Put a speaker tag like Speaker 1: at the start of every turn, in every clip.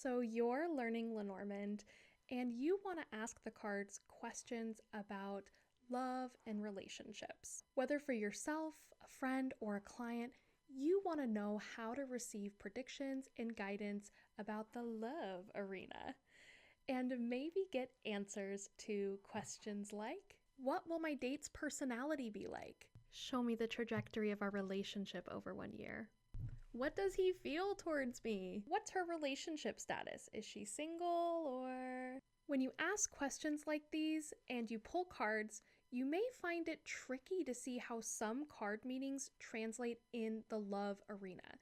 Speaker 1: So you're learning Lenormand and you want to ask the cards questions about love and relationships. Whether for yourself, a friend, or a client, you want to know how to receive predictions and guidance about the love arena. And maybe get answers to questions like, what will my date's personality be like? Show me the trajectory of our relationship over 1 year. What does he feel towards me? What's her relationship status? Is she single or... When you ask questions like these and you pull cards, you may find it tricky to see how some card meanings translate in the love arena.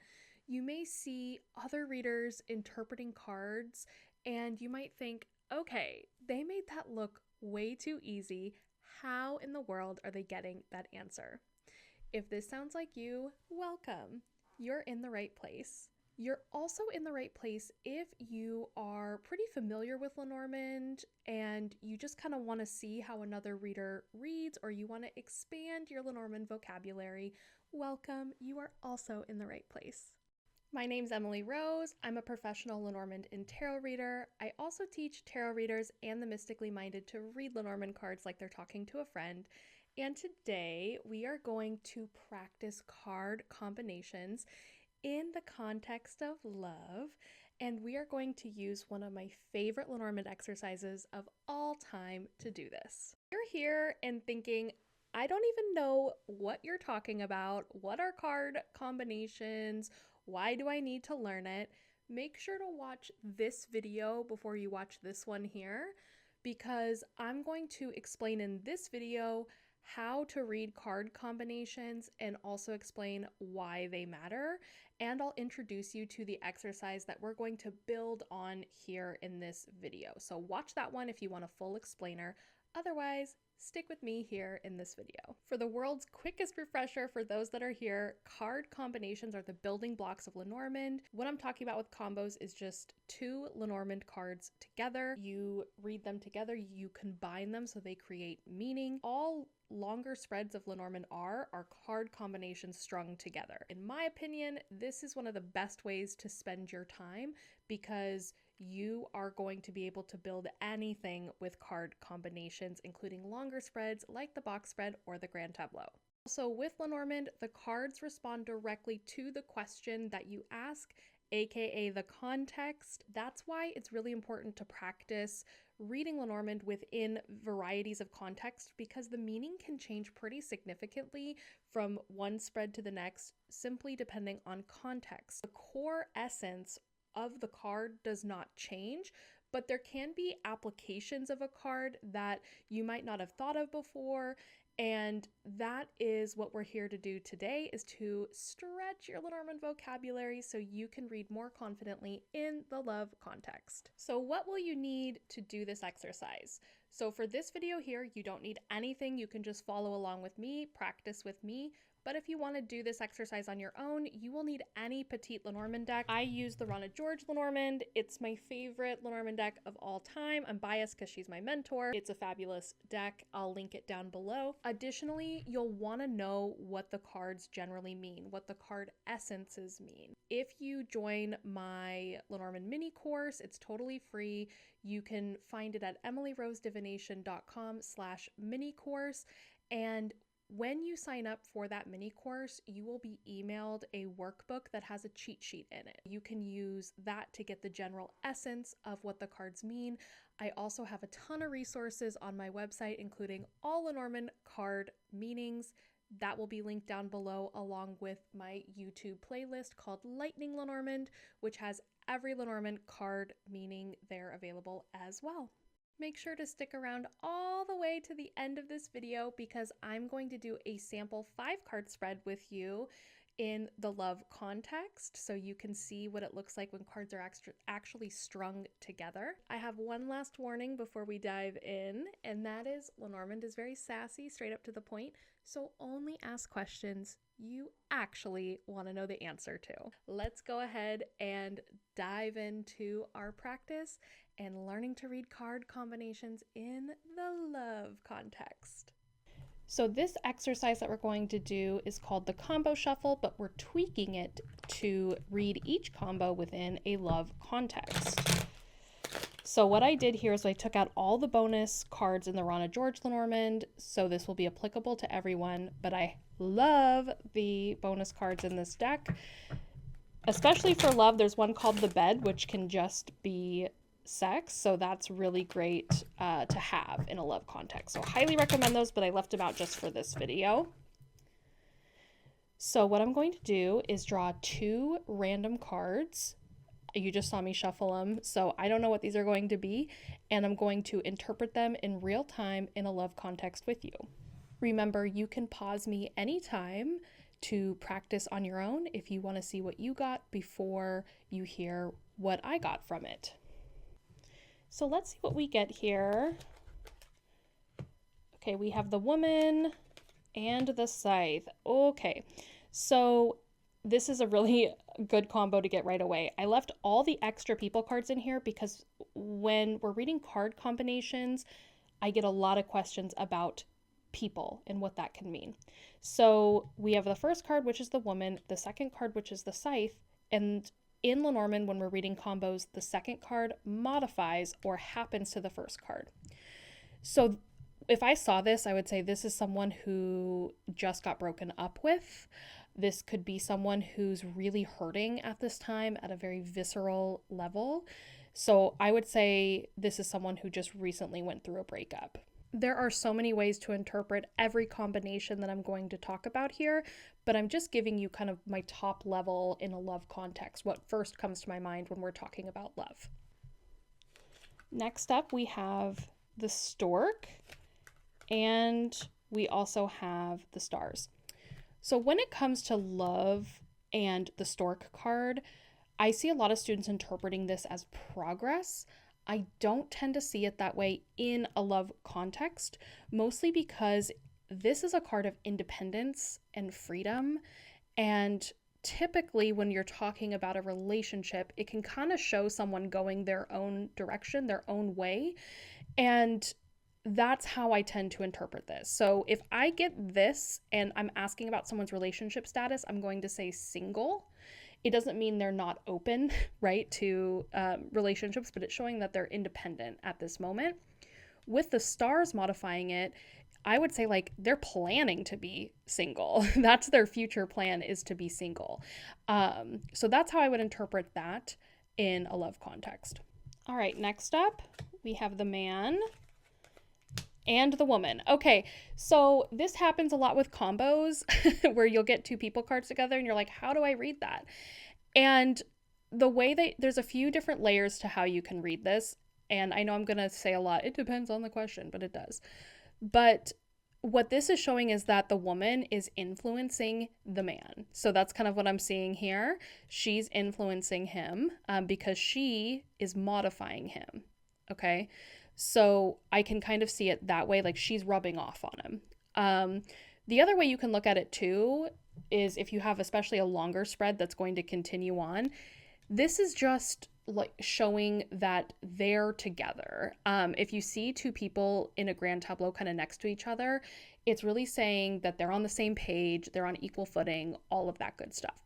Speaker 1: You may see other readers interpreting cards and you might think, okay, they made that look way too easy. How in the world are they getting that answer? If this sounds like you, welcome. You're in the right place. You're also in the right place if you are pretty familiar with Lenormand and you just kind of want to see how another reader reads, or you want to expand your Lenormand vocabulary. Welcome. You are also in the right place. My name's Emily Rose. I'm a professional Lenormand and tarot reader. I also teach tarot readers and the mystically minded to read Lenormand cards like they're talking to a friend. And today we are going to practice card combinations in the context of love, and we are going to use one of my favorite Lenormand exercises of all time to do this. You're here and thinking, I don't even know what you're talking about. What are card combinations? Why do I need to learn it? Make sure to watch this video before you watch this one here, because I'm going to explain in this video how to read card combinations and also explain why they matter. And I'll introduce you to the exercise that we're going to build on here in this video. So watch that one if you want a full explainer. Otherwise, stick with me here in this video. For the world's quickest refresher for those that are here, card combinations are the building blocks of Lenormand. What I'm talking about with combos is just two Lenormand cards together. You read them together, you combine them so they create meaning. All longer spreads of Lenormand are card combinations strung together. In my opinion, this is one of the best ways to spend your time because you are going to be able to build anything with card combinations, including longer spreads like the box spread or the grand tableau. Also with Lenormand, the cards respond directly to the question that you ask, aka the context. That's why it's really important to practice reading Lenormand within varieties of context, because the meaning can change pretty significantly from one spread to the next, simply depending on context. The core essence of the card does not change, but there can be applications of a card that you might not have thought of before. And that is what we're here to do today, is to stretch your Lenormand vocabulary so you can read more confidently in the love context. So what will you need to do this exercise? So for this video here, you don't need anything. You can just follow along with me, practice with me. But if you want to do this exercise on your own, you will need any petite Lenormand deck. I use the Ronna George Lenormand. It's my favorite Lenormand deck of all time. I'm biased because she's my mentor. It's a fabulous deck. I'll link it down below. Additionally, you'll want to know what the cards generally mean, what the card essences mean. If you join my Lenormand mini course, it's totally free. You can find it at emilyrosedivination.com/mini course. And when you sign up for that mini course, you will be emailed a workbook that has a cheat sheet in it. You can use that to get the general essence of what the cards mean. I also have a ton of resources on my website, including all Lenormand card meanings. That will be linked down below, along with my YouTube playlist called Lightning Lenormand, which has every Lenormand card meaning there available as well. Make sure to stick around all the way to the end of this video, because I'm going to do a sample 5-card spread with you in the love context, so you can see what it looks like when cards are actually strung together. I have one last warning before we dive in, and that is Lenormand is very sassy, straight up to the point, so only ask questions you actually want to know the answer to. Let's go ahead and dive into our practice and learning to read card combinations in the love context. So this exercise that we're going to do is called the combo shuffle, but we're tweaking it to read each combo within a love context. So what I did here is I took out all the bonus cards in the Rana George Lenormand, so this will be applicable to everyone, but I love the bonus cards in this deck. Especially for love, there's one called the bed, which can just be sex, so that's really great to have in a love context. So highly recommend those, but I left them out just for this video. So what I'm going to do is draw 2 random cards. You just saw me shuffle them, so I don't know what these are going to be, and I'm going to interpret them in real time in a love context with you. Remember, you can pause me anytime to practice on your own if you want to see what you got before you hear what I got from it. So let's see what we get here. Okay, we have the woman and the scythe. Okay, so this is a really good combo to get right away. I left all the extra people cards in here because when we're reading card combinations, I get a lot of questions about people and what that can mean. So we have the first card, which is the woman, the second card, which is the scythe, and in Lenormand, when we're reading combos, the second card modifies or happens to the first card. So if I saw this, I would say this is someone who just got broken up with. This could be someone who's really hurting at this time at a very visceral level. So I would say this is someone who just recently went through a breakup. There are so many ways to interpret every combination that I'm going to talk about here, but I'm just giving you kind of my top level in a love context, what first comes to my mind when we're talking about love. Next up, we have the stork, and we also have the stars. So when it comes to love and the stork card, I see a lot of students interpreting this as progress. I don't tend to see it that way in a love context, mostly because this is a card of independence and freedom. And typically when you're talking about a relationship, it can kind of show someone going their own direction, their own way. And that's how I tend to interpret this. So if I get this and I'm asking about someone's relationship status, I'm going to say single. It doesn't mean they're not open, right, to relationships, but it's showing that they're independent at this moment. With the stars modifying it, I would say like they're planning to be single. That's their future plan, is to be single. So that's how I would interpret that in a love context. All right, next up, we have the man and the woman. Okay, so this happens a lot with combos where you'll get 2 people cards together and you're like, how do I read that? And the way there's a few different layers to how you can read this. And I know I'm going to say a lot, it depends on the question, but it does. But what this is showing is that the woman is influencing the man. So that's kind of what I'm seeing here. She's influencing him because she is modifying him. Okay. So I can kind of see it that way, like she's rubbing off on him. The other way you can look at it too is if you have especially a longer spread that's going to continue on, this is just like showing that they're together. If you see 2 people in a grand tableau kind of next to each other, it's really saying that they're on the same page, they're on equal footing, all of that good stuff.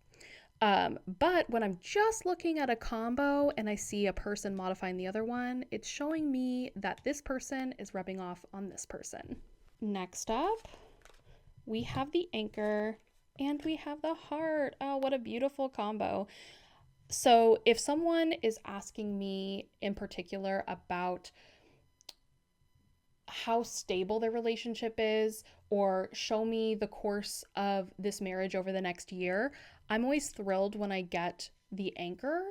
Speaker 1: But when I'm just looking at a combo and I see a person modifying the other one, it's showing me that this person is rubbing off on this person. Next up, we have the anchor and we have the heart. Oh, what a beautiful combo. So if someone is asking me in particular about how stable their relationship is, or show me the course of this marriage over the next year, I'm always thrilled when I get the anchor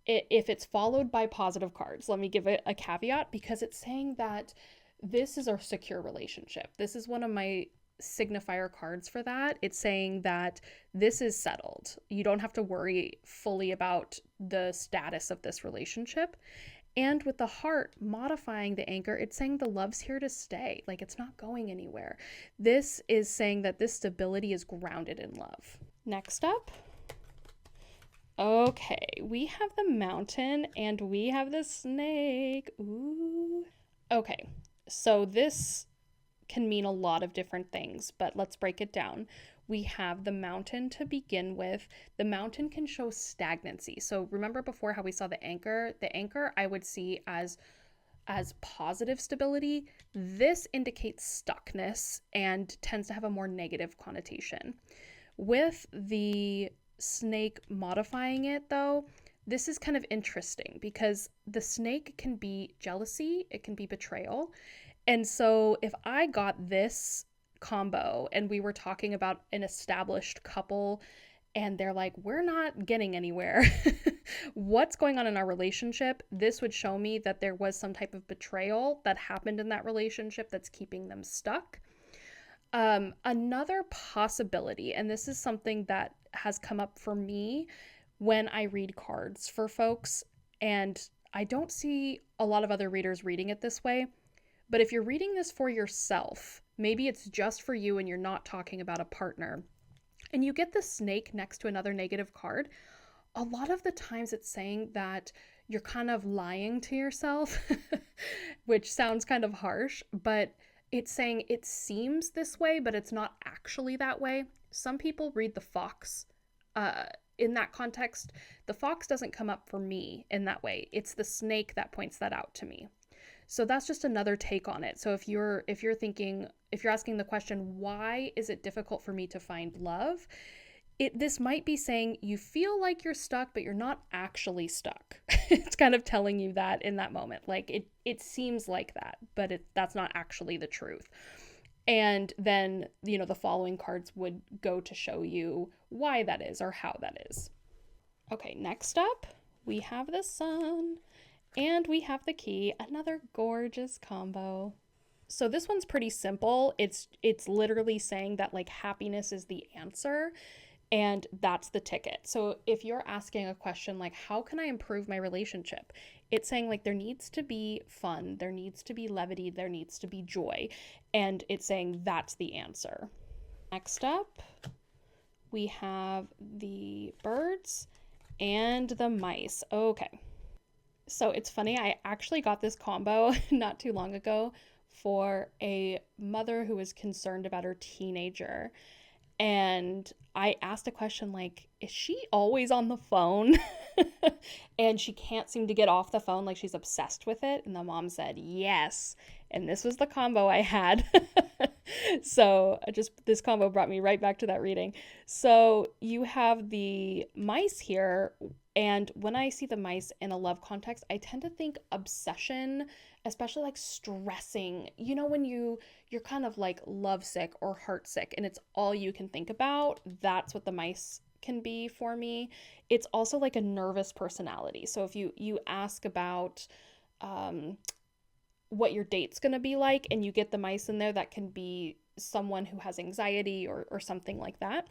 Speaker 1: if it's followed by positive cards. Let me give it a caveat, because it's saying that this is a secure relationship. This is one of my signifier cards for that. It's saying that this is settled. You don't have to worry fully about the status of this relationship. And with the heart modifying the anchor, it's saying the love's here to stay. Like, it's not going anywhere. This is saying that this stability is grounded in love. Next up, okay, we have the mountain and we have the snake. Ooh. Okay, so this can mean a lot of different things, but let's break it down. We have the mountain to begin with. The mountain can show stagnancy. So remember before how we saw the anchor? The anchor I would see as positive stability. This indicates stuckness and tends to have a more negative connotation. With the snake modifying it though, this is kind of interesting because the snake can be jealousy, it can be betrayal. And so if I got this combo and we were talking about an established couple and they're like, we're not getting anywhere. What's going on in our relationship? This would show me that there was some type of betrayal that happened in that relationship that's keeping them stuck. Another possibility, and this is something that has come up for me when I read cards for folks, and I don't see a lot of other readers reading it this way, but if you're reading this for yourself, maybe it's just for you and you're not talking about a partner, and you get the snake next to another negative card, a lot of the times it's saying that you're kind of lying to yourself, which sounds kind of harsh, but it's saying it seems this way, but it's not actually that way. Some people read the fox in that context. The fox doesn't come up for me in that way. It's the snake that points that out to me. So that's just another take on it. So if you're asking the question, why is it difficult for me to find love? This might be saying you feel like you're stuck, but you're not actually stuck. It's kind of telling you that in that moment. Like it seems like that, but that's not actually the truth. And then, the following cards would go to show you why that is or how that is. Okay, next up, we have the sun and we have the key, another gorgeous combo. So this one's pretty simple. It's literally saying that like happiness is the answer. And that's the ticket. So if you're asking a question like, how can I improve my relationship? It's saying like there needs to be fun, there needs to be levity, there needs to be joy. And it's saying that's the answer. Next up, we have the birds and the mice. Okay. So it's funny, I actually got this combo not too long ago for a mother who was concerned about her teenager. And I asked a question like, is she always on the phone? And she can't seem to get off the phone, like she's obsessed with it. And the mom said, yes. And this was the combo I had. So this combo brought me right back to that reading. So you have the mice here. And when I see the mice in a love context, I tend to think obsession, especially like stressing. When you're kind of like lovesick or heartsick and it's all you can think about, that's what the mice can be for me. It's also like a nervous personality. So if you ask about what your date's going to be like and you get the mice in there, that can be someone who has anxiety or something like that.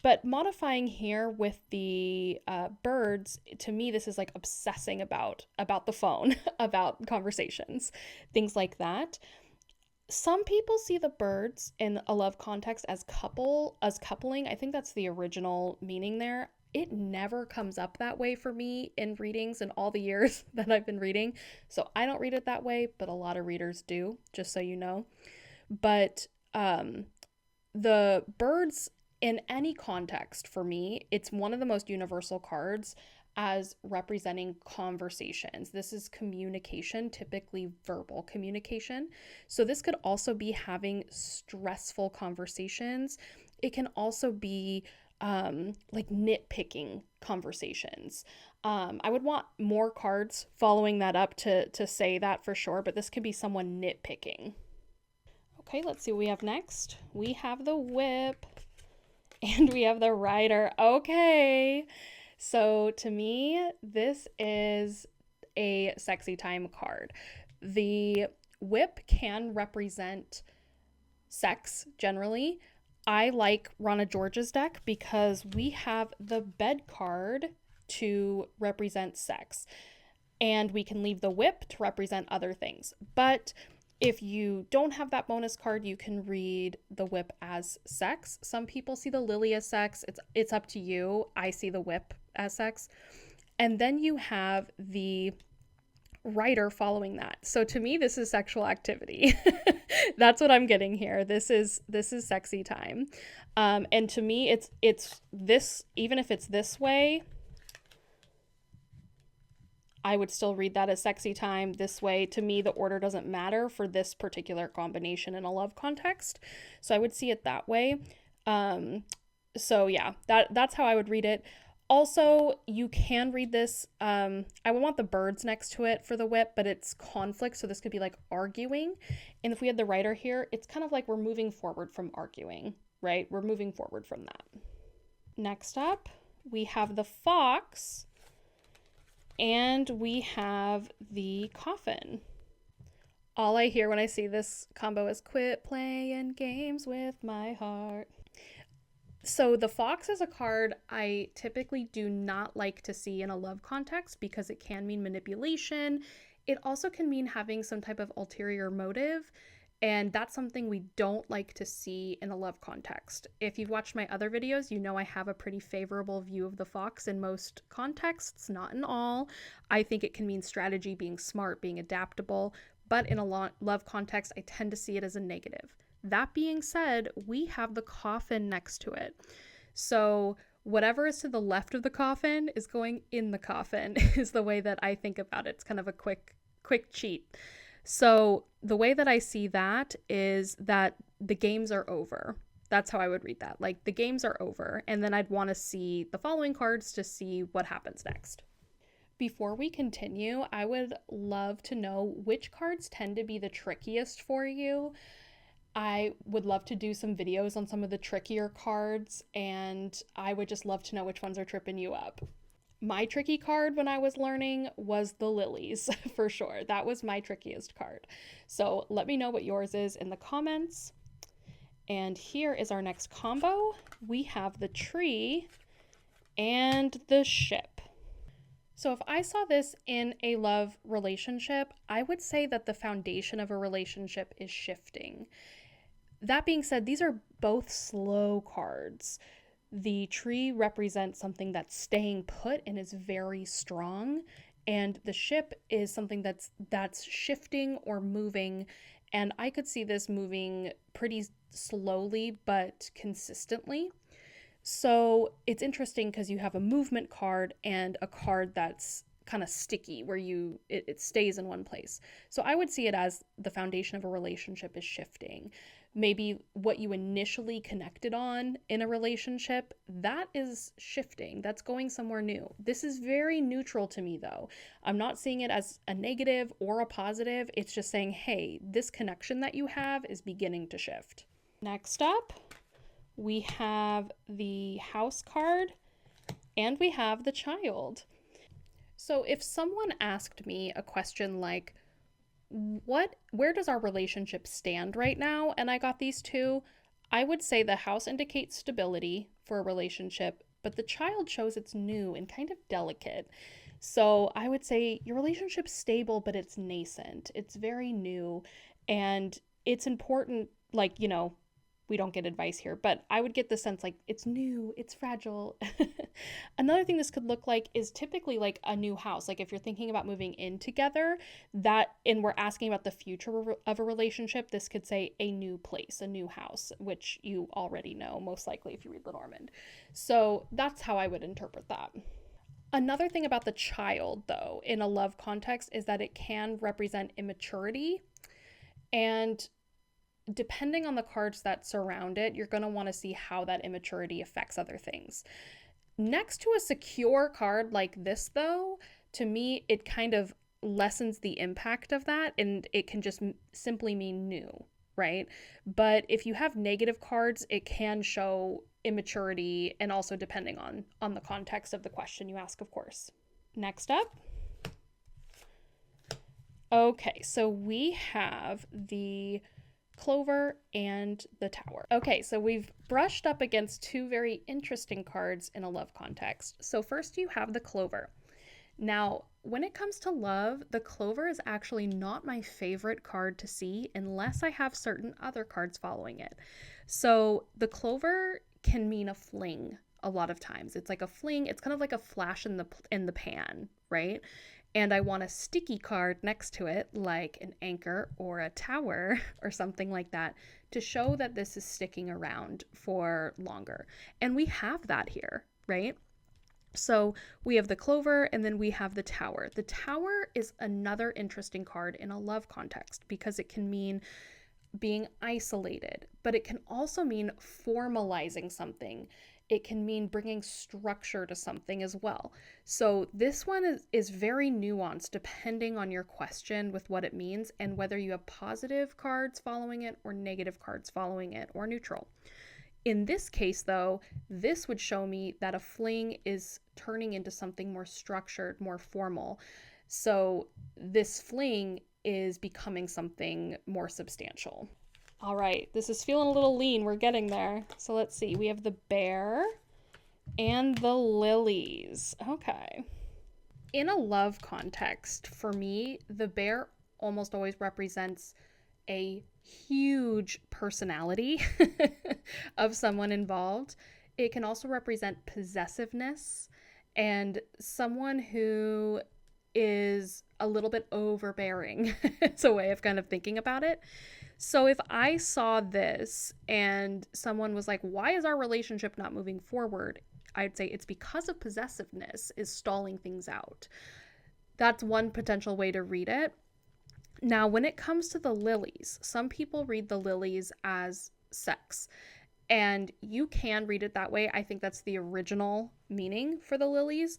Speaker 1: But modifying here with the birds, to me, this is like obsessing about the phone, about conversations, things like that. Some people see the birds in a love context as coupling. I think that's the original meaning there. It never comes up that way for me in readings in all the years that I've been reading. So I don't read it that way, but a lot of readers do, just so you know. But the birds, in any context for me, it's one of the most universal cards as representing conversations. This is communication, typically verbal communication. So this could also be having stressful conversations. It can also be like nitpicking conversations. I would want more cards following that up to say that for sure, but this could be someone nitpicking. Okay, let's see what we have next. We have the whip. And we have the rider. Okay. So to me, this is a sexy time card. The whip can represent sex generally. I like Rana George's deck because we have the bed card to represent sex. And we can leave the whip to represent other things. But if you don't have that bonus card, you can read the whip as sex. Some people see the lily as sex. It's up to you. I see the whip as sex. And then you have the writer following that. So to me, this is sexual activity. That's what I'm getting here. This is sexy time. And to me, it's this, even if it's this way, I would still read that as sexy time. This way, to me, the order doesn't matter for this particular combination in a love context. So I would see it that way. So yeah, that's how I would read it. Also, you can read this. I would want the birds next to it for the whip, but it's conflict. So this could be like arguing. And if we had the writer here, it's kind of like we're moving forward from arguing, right? We're moving forward from that. Next up, we have the fox. And we have the coffin. All I hear when I see this combo is quit playing games with my heart. So the fox is a card I typically do not like to see in a love context because it can mean manipulation. It also can mean having some type of ulterior motive. And that's something we don't like to see in a love context. If you've watched my other videos, you know I have a pretty favorable view of the fox in most contexts, not in all. I think it can mean strategy, being smart, being adaptable, but in a love context, I tend to see it as a negative. That being said, we have the coffin next to it. So whatever is to the left of the coffin is going in the coffin is the way that I think about it. It's kind of a quick cheat. So the way that I see that is that the games are over. That's how I would read that. Like the games are over. And then I'd want to see the following cards to see what happens next. Before we continue, I would love to know which cards tend to be the trickiest for you. I would love to do some videos on some of the trickier cards, and I would just love to know which ones are tripping you up. My tricky card when I was learning was the lilies, for sure. That was my trickiest card. So let me know what yours is in the comments. And here is our next combo. We have the tree and the ship. So if I saw this in a love relationship, I would say that the foundation of a relationship is shifting. That being said, these are both slow cards. The tree represents something that's staying put and is very strong, and the ship is something that's shifting or moving, and I could see this moving pretty slowly but consistently. So it's interesting because you have a movement card and a card that's kind of sticky where it stays in one place. So I would see it as the foundation of a relationship is shifting. Maybe what you initially connected on in a relationship, that is shifting. That's going somewhere new. This is very neutral to me, though. I'm not seeing it as a negative or a positive. It's just saying, hey, this connection that you have is beginning to shift. Next up, we have the house card and we have the child. So if someone asked me a question like, where does our relationship stand right now? And I got these two, I would say the house indicates stability for a relationship, but the child shows it's new and kind of delicate. So I would say your relationship's stable, but it's nascent. It's very new, and it's important, like, we don't get advice here, but I would get the sense like it's new, it's fragile. Another thing this could look like is typically like a new house. Like if you're thinking about moving in together, and we're asking about the future of a relationship, this could say a new place, a new house, which you already know most likely if you read Lenormand. So that's how I would interpret that. Another thing about the child, though, in a love context is that it can represent immaturity, and depending on the cards that surround it, you're going to want to see how that immaturity affects other things. Next to a secure card like this, though, to me, it kind of lessens the impact of that, and it can just simply mean new, right? But if you have negative cards, it can show immaturity, and also depending on the context of the question you ask, of course. Next up. Okay, so we have the clover and the tower. Okay, so we've brushed up against two very interesting cards in a love context. So first you have the clover. Now, when it comes to love, the clover is actually not my favorite card to see unless I have certain other cards following it. So the clover can mean a fling a lot of times. It's like a fling, it's kind of like a flash in the pan, right? and I want a sticky card next to it, like an anchor or a tower or something like that, to show that this is sticking around for longer. And we have that here, right? So we have the clover and then we have the tower. The tower is another interesting card in a love context because it can mean being isolated, but it can also mean formalizing something. It can mean bringing structure to something as well. So this one is very nuanced depending on your question with what it means and whether you have positive cards following it or negative cards following it or neutral. In this case, though, this would show me that a fling is turning into something more structured, more formal. So this fling is becoming something more substantial. All right, this is feeling a little lean. We're getting there. So let's see. We have the bear and the lilies. Okay. In a love context, for me, the bear almost always represents a huge personality of someone involved. It can also represent possessiveness and someone who is a little bit overbearing. It's a way of kind of thinking about it. So if I saw this and someone was like, why is our relationship not moving forward? I'd say it's because of possessiveness is stalling things out. That's one potential way to read it. Now, when it comes to the lilies, some people read the lilies as sex, and you can read it that way. I think that's the original meaning for the lilies.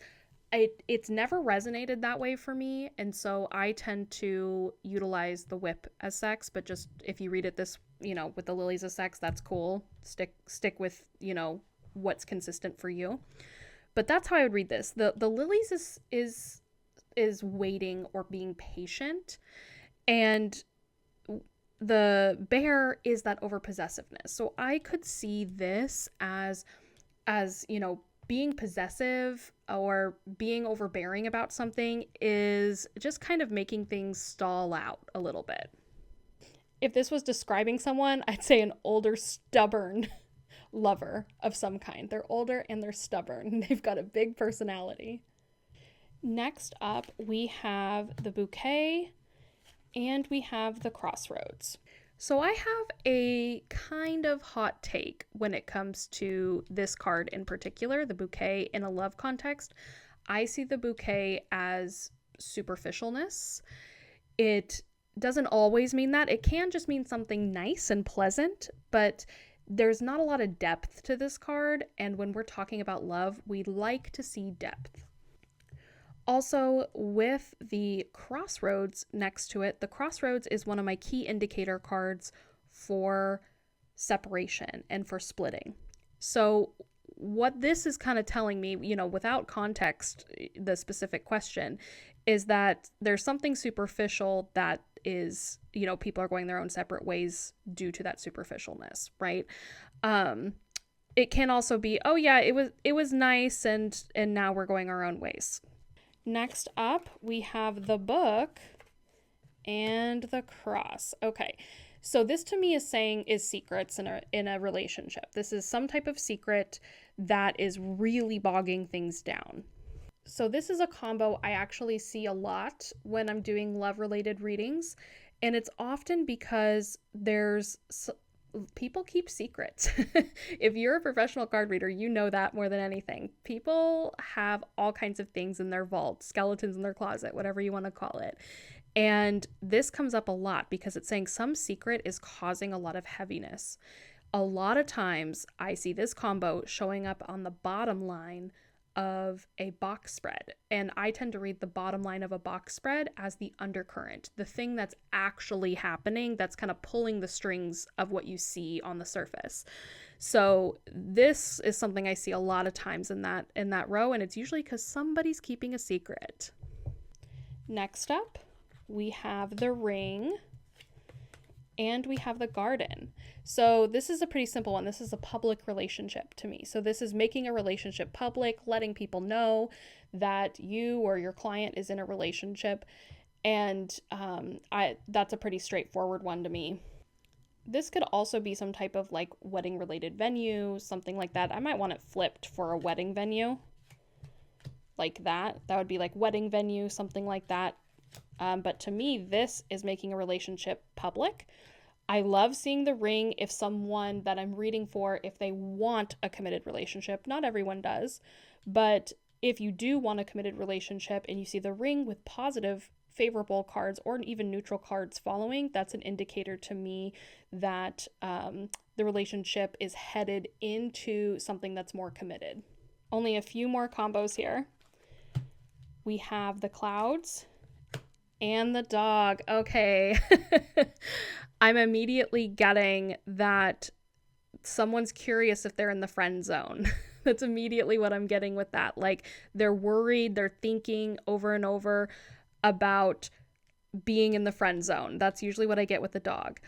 Speaker 1: It's never resonated that way for me, and so I tend to utilize the whip as sex, but just if you read it this, with the lilies as sex, that's cool. Stick with, what's consistent for you. But that's how I would read this. The lilies is waiting or being patient. And the bear is that over possessiveness. So I could see this as being possessive or being overbearing about something is just kind of making things stall out a little bit. If this was describing someone, I'd say an older, stubborn lover of some kind. They're older and they're stubborn. They've got a big personality. Next up, we have the bouquet. And we have the crossroads. So I have a kind of hot take when it comes to this card in particular, the bouquet in a love context. I see the bouquet as superficialness. It doesn't always mean that. It can just mean something nice and pleasant, but there's not a lot of depth to this card. And when we're talking about love, we like to see depth. Also, with the crossroads next to it, the crossroads is one of my key indicator cards for separation and for splitting. So what this is kind of telling me, without context, the specific question, is that there's something superficial that is, people are going their own separate ways due to that superficialness, right? It can also be, oh yeah, it was nice and now we're going our own ways. Next up, we have the book and the cross. Okay, so this to me is secrets in a relationship. This is some type of secret that is really bogging things down. So this is a combo I actually see a lot when I'm doing love-related readings, and it's often because people keep secrets. If you're a professional card reader, you know that more than anything. People have all kinds of things in their vault, skeletons in their closet, whatever you want to call it. And this comes up a lot because it's saying some secret is causing a lot of heaviness. A lot of times I see this combo showing up on the bottom line of a box spread. And I tend to read the bottom line of a box spread as the undercurrent, the thing that's actually happening, that's kind of pulling the strings of what you see on the surface. So this is something I see a lot of times in that row, and it's usually because somebody's keeping a secret. Next up, we have the ring and we have the garden. So this is a pretty simple one. This is a public relationship to me. So this is making a relationship public, letting people know that you or your client is in a relationship. And that's a pretty straightforward one to me. This could also be some type of like wedding related venue, something like that. I might want it flipped for a wedding venue. like that. That would be like wedding venue, something like that. But to me, this is making a relationship public. I love seeing the ring if someone that I'm reading for, if they want a committed relationship. Not everyone does, but if you do want a committed relationship and you see the ring with positive, favorable cards or even neutral cards following, that's an indicator to me that the relationship is headed into something that's more committed. Only a few more combos here. We have the clouds and the dog. Okay. I'm immediately getting that someone's curious if they're in the friend zone. That's immediately what I'm getting with that. Like, they're worried, they're thinking over and over about being in the friend zone. That's usually what I get with the dog.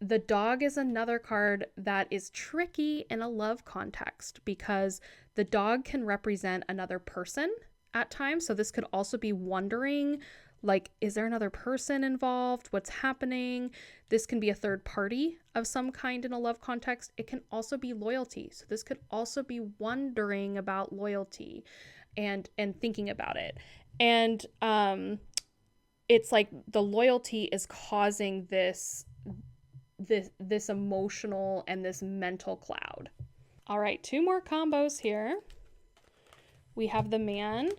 Speaker 1: The dog is another card that is tricky in a love context because the dog can represent another person at times. So this could also be wondering, like, is there another person involved? What's happening? This can be a third party of some kind in a love context. It can also be loyalty. So this could also be wondering about loyalty and thinking about it. And it's like the loyalty is causing this emotional and this mental cloud. All right, 2 more combos here. We have the man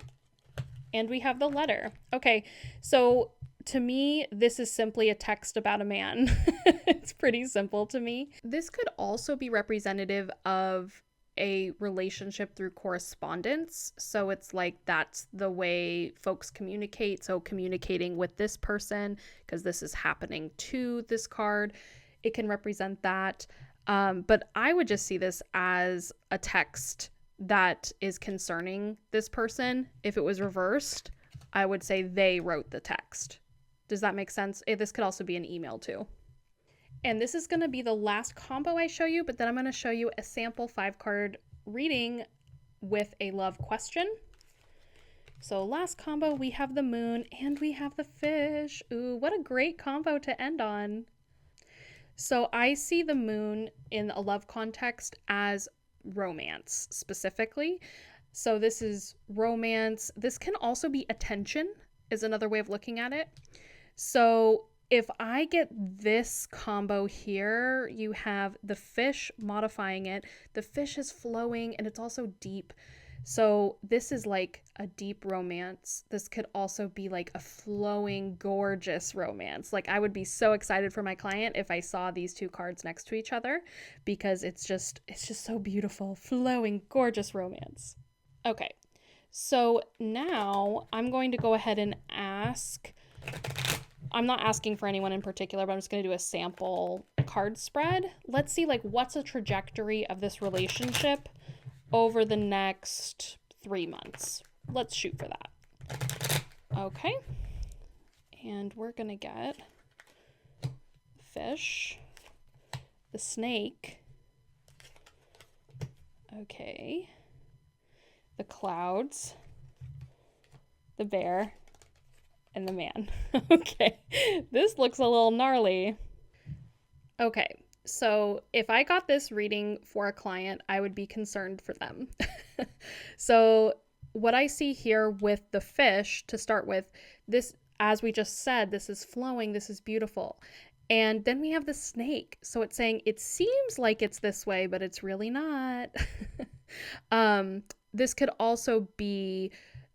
Speaker 1: and we have the letter. Okay, so to me, this is simply a text about a man. It's pretty simple to me. This could also be representative of a relationship through correspondence. So it's like that's the way folks communicate. So communicating with this person, because this is happening to this card, it can represent that. But I would just see this as a text that is concerning this person. If it was reversed, I would say they wrote the text. Does that make sense? This could also be an email too. And this is going to be the last combo I show you, but then I'm going to show you a sample 5-card reading with a love question. So last combo, we have the moon and we have the fish. Ooh, what a great combo to end on. So I see the moon in a love context as romance specifically. So this is romance. This can also be attention is another way of looking at it. So if I get this combo here, you have the fish modifying it. The fish is flowing and it's also deep. So this is like a deep romance. This could also be like a flowing, gorgeous romance. Like, I would be so excited for my client if I saw these 2 cards next to each other, because it's just so beautiful, flowing, gorgeous romance. Okay, so now I'm going to go ahead and ask, I'm not asking for anyone in particular, but I'm just going to do a sample card spread. Let's see, like, what's a trajectory of this relationship over the next 3 months. Let's shoot for that. Okay. And we're going to get fish, the snake, okay, the clouds, the bear, and the man. Okay. This looks a little gnarly. Okay. So if I got this reading for a client, I would be concerned for them. So what I see here with the fish, to start with, this, as we just said, this is flowing, this is beautiful. And then we have the snake. So it's saying it seems like it's this way, but it's really not. This could also be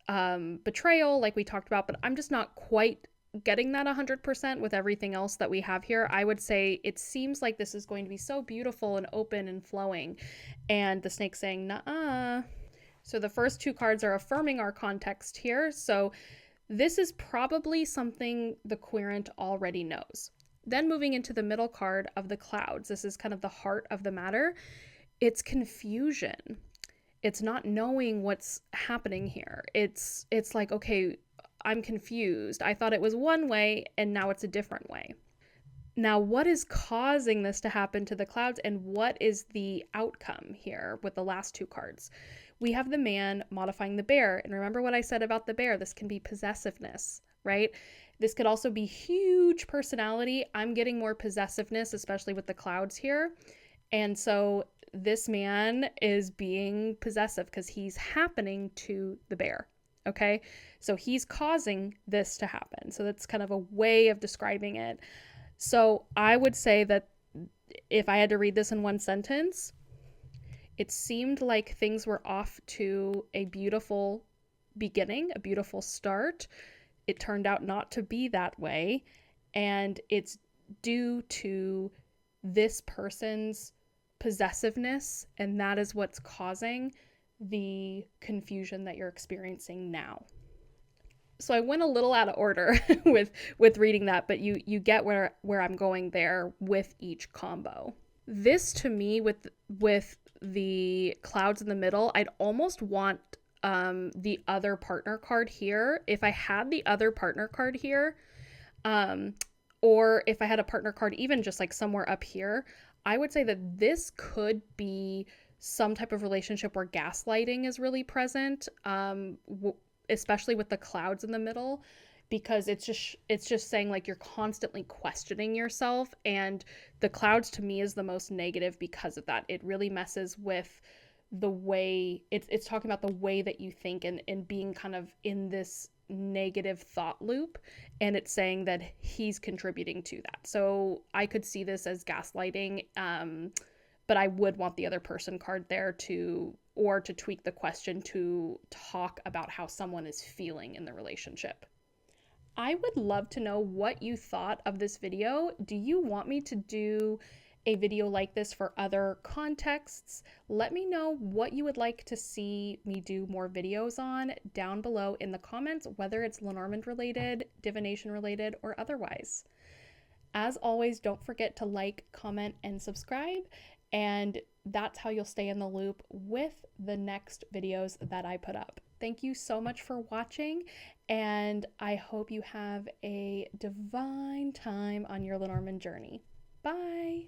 Speaker 1: betrayal, like we talked about, but I'm just not quite getting that 100% with everything else that we have here. I would say it seems like this is going to be so beautiful and open and flowing, and the snake saying nuh-uh. So the first 2 cards are affirming our context here. So this is probably something the querent already knows. Then moving into the middle card of the clouds, this is kind of the heart of the matter. It's confusion. It's not knowing what's happening here. It's like, okay, I'm confused. I thought it was one way and now it's a different way. Now, what is causing this to happen to the clouds, and what is the outcome here with the last 2 cards? We have the man modifying the bear. And remember what I said about the bear, this can be possessiveness, right? This could also be huge personality. I'm getting more possessiveness, especially with the clouds here. And so this man is being possessive because he's happening to the bear. Okay, so he's causing this to happen. So that's kind of a way of describing it. So I would say that if I had to read this in one sentence, it seemed like things were off to a beautiful beginning, a beautiful start. It turned out not to be that way. And it's due to this person's possessiveness, and that is what's causing the confusion that you're experiencing now. So I went a little out of order with reading that, but you get where I'm going there with each combo. This to me with the clouds in the middle, I'd almost want the other partner card here. If I had the other partner card here, or if I had a partner card even just like somewhere up here, I would say that this could be some type of relationship where gaslighting is really present, especially with the clouds in the middle, because it's just saying like you're constantly questioning yourself, and the clouds to me is the most negative because of that. It really messes with the way it's talking about the way that you think and being kind of in this negative thought loop, and it's saying that he's contributing to that. So I could see this as gaslighting, but I would want the other person card there to tweak the question to talk about how someone is feeling in the relationship. I would love to know what you thought of this video. Do you want me to do a video like this for other contexts? Let me know what you would like to see me do more videos on down below in the comments, whether it's Lenormand related, divination related, or otherwise. As always, don't forget to like, comment, and subscribe, and that's how you'll stay in the loop with the next videos that I put up. Thank you so much for watching, and I hope you have a divine time on your Lenormand journey. Bye!